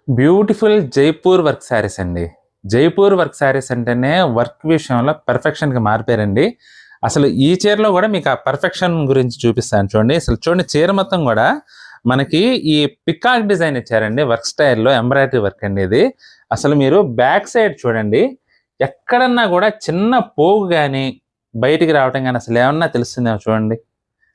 Beautiful Jaipur work saris అండి. Jaipur work saris అంటేనే work విషయంలో పర్ఫెక్షన్‌గా మారిపోయారండి. అసలు ఈ చీరలో గూడా మీకు ఆ పర్ఫెక్షన్ గురించి చూపిస్తాను చూడండి. అసలు చూడండి చీర మొత్తం గూడా మనకి ఈ పికాక్ డిజైన్ ఇచ్చారండి. వర్క్ స్టైల్‌లో ఎంబ్రాయిడరీ వర్క్ అండి ఇది. అసలు మీరు బ్యాక్ సైడ్ చూడండి. ఎక్కడన్నా గూడా చిన్న పోగు గాని, బయటికి రావటం గాని అసలేమన్నా తెలుస్తుందేమో చూడండి.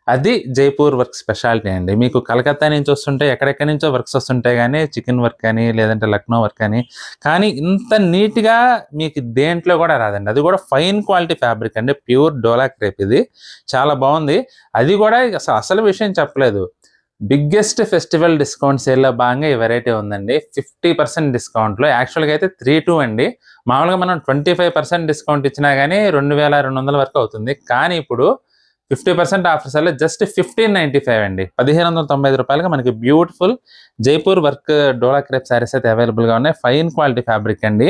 అది జైపూర్ వర్క్ స్పెషాలిటీ అండి. మీకు కలకత్తా నుంచి వస్తుంటాయి, ఎక్కడెక్కడి నుంచో వర్క్స్ వస్తుంటాయి గానీ, చికెన్ వర్క్ అని, లేదంటే లక్నో వర్క్ అని. కానీ ఇంత నీట్‌గా మీకు దేంట్లో గూడా రాదండి. అది గూడా ఫైన్ క్వాలిటీ ఫ్యాబ్రిక్ అండి. ప్యూర్ డోలా క్రేప్ ఇది. చాలా బావుంది. అది గూడా అసలు విషయం చెప్పలేదు. బిగ్గెస్ట్ ఫెస్టివల్ డిస్కౌంట్ సేల్‌లో భాగంగా ఈ వెరైటీ ఉందండి. 50% డిస్కౌంట్‌లో. యాక్చువల్‌గా అయితే 3, 2 అండి. మామూలుగా మనం 25% డిస్కౌంట్ ఇచ్చినా గానీ 2200 వరకు అవుతుంది. కానీ ఇప్పుడు 50% ఆఫర్స్ వల్ల జస్ట్ 1595 అండి. రూ. 1595కి మనకి బ్యూటిఫుల్ జైపూర్ వర్క్ డోలా క్రేప్ శారీస్ అయితే అవైలబుల్‌గా ఉన్నాయి. ఫైన్ క్వాలిటీ ఫ్యాబ్రిక్ అండి.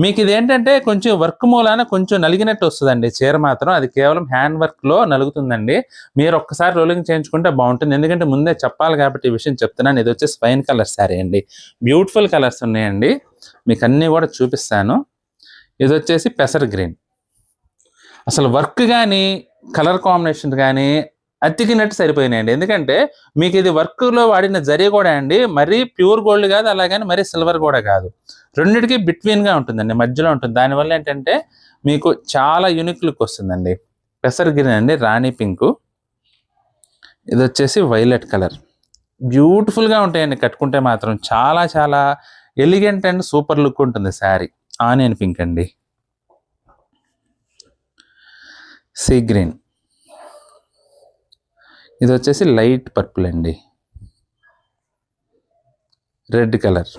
మీకు ఇదేంటంటే కొంచెం వర్క్ మూలాన కొంచెం నలిగినట్టు వస్తదండి చీర మాత్రం. అది కేవలం హ్యాండ్ వర్క్‌లో నలుగుతుందండి. మీరు ఒక్కసారి రోలింగ్ చేయించుకుంటే బావుంటుంది. ఎందుకంటే ముందే చెప్పాలి కాబట్టి ఈ విషయం చెప్తున్నాను. ఇది వచ్చేసి ఫైన్ కలర్ శారీ అండి. బ్యూటిఫుల్ కలర్స్ ఉన్నాయండి. మీకు అన్నీ కూడా చూపిస్తాను. ఇది వచ్చేసి పెసర్ గ్రీన్. అసలు వర్క్ గాని, కలర్ కాంబినేషన్ గాని అతికినట్టు సరిపోయినాయండి. ఎందుకంటే మీకు ఇది వర్క్‌లో వాడిన జరీ కూడా అండి మరీ ప్యూర్ గోల్డ్ కాదు, అలాగని మరీ సిల్వర్ కూడా కాదు. రెండిటికి బిట్వీన్‌గా ఉంటుందండి. మధ్యలో ఉంటుంది. దానివల్ల ఏంటంటే మీకు చాలా యూనిక్ లుక్ వస్తుందండి. పెసర్ గ్రీన్ అండి, రాణి పింకు. ఇది వచ్చేసి వైలెట్ కలర్. బ్యూటిఫుల్‌గా ఉంటాయండి కట్టుకుంటే మాత్రం. చాలా చాలా ఎలిగెంట్ అండ్ సూపర్ లుక్ ఉంటుంది శారీ. ఆనియన్ పింక్ అండి. Sea green. ఇది వచ్చేసి లైట్ పర్పుల్ అండి. Red colour.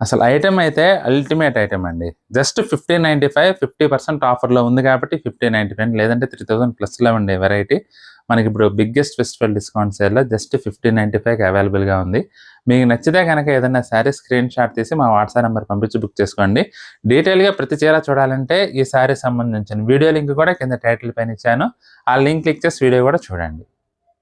అసలు ఐటెం అయితే అల్టిమేట్ ఐటెం అండి. జస్ట్ 1595 50% ఆఫర్‌లో ఉంది కాబట్టి 1595 లేదంటే 3000 ప్లస్‌లో ఉండే వెరైటీ. మనకి ఇప్పుడు బిగ్గెస్ట్ ఫెస్టివల్ డిస్కౌంట్ సేల్‌లో జస్ట్ 1595కి అవైలబుల్‌గా ఉంది. మీకు నచ్చితే గనక ఏదైనా శారీ స్క్రీన్ షాట్ తీసి మా వాట్సాప్ నంబర్ పంపించి బుక్ చేసుకోండి. డీటెయిల్‌గా ప్రతి చీర చూడాలంటే ఈ శారీకి సంబంధించిన వీడియో లింక్ కూడా కింద టైటిల్ పైన ఇచ్చాను. ఆ లింక్ క్లిక్ చేసి వీడియో కూడా చూడండి.